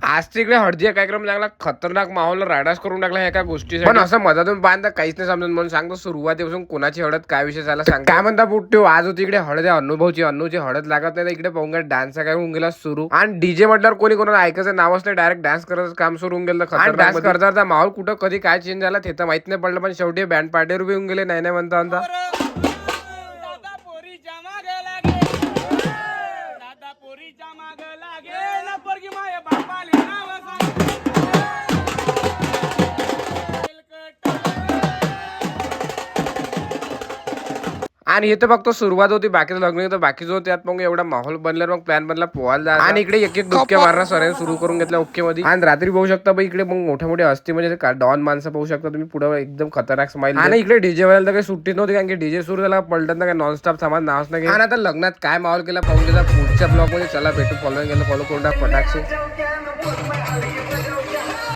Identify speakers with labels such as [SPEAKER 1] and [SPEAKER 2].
[SPEAKER 1] आज तिकडे हळदीचा कार्यक्रम चांगला खतरनाक माहोल राडास करून टाकला एका गोष्टी, पण असं मधातून पाहता काहीच नाही समजून. म्हणून सांगतो सुरुवातीपासून कोणाची हळद काय विषय झाला सांग. काय म्हणता पुट्टू, आज होती इकडे हळद अन्नूची हळद लागत नाही, इकडे पाहून डान्स काय होऊन गेला सुरू. आणि डीजे म्हटल्यावर कोणाला ऐकायचं नावच नाही, डायरेक्ट डान्स करायचं काम सुरू होऊन गेलं. डान्स करता माहोल कुठं कधी काय चेंज झाला ते तर माहित नाही पडलं, पण शेवटी बँड पार्टीवर बी होऊन गेले. नाही म्हणता आणि हे तर फक्त सुरुवात होती, बाकीचं लग्न होतं, बाकीचं होतं त्यात मग एवढा माहोल बनल्यावर मग प्लॅन बनला पोहायला जा. आणि इकडे एक डुबक्या मारणं सरांनी सुरू करून घेतल्या ओके मध्ये. आणि रात्री पाहू शकता बाई इकडे मग मोठे असते म्हणजे डॉन माणसं पाहू शकता तुम्ही पुढे एकदम खतरनाक स्माईल. आणि इकडे डीजे वाल्याला तर काही सुट्टी नव्हती, कारण की डीजे सुरू झाला पलटत ना काय नॉनस्टॉप सामान नावच नाही. आणि आता लग्नात काय माहोल केला पाहून गेला पुढच्या ब्लॉग मध्ये. चला भेटू, फॉलो केलं फॉलो करून टाक पटाक्षे.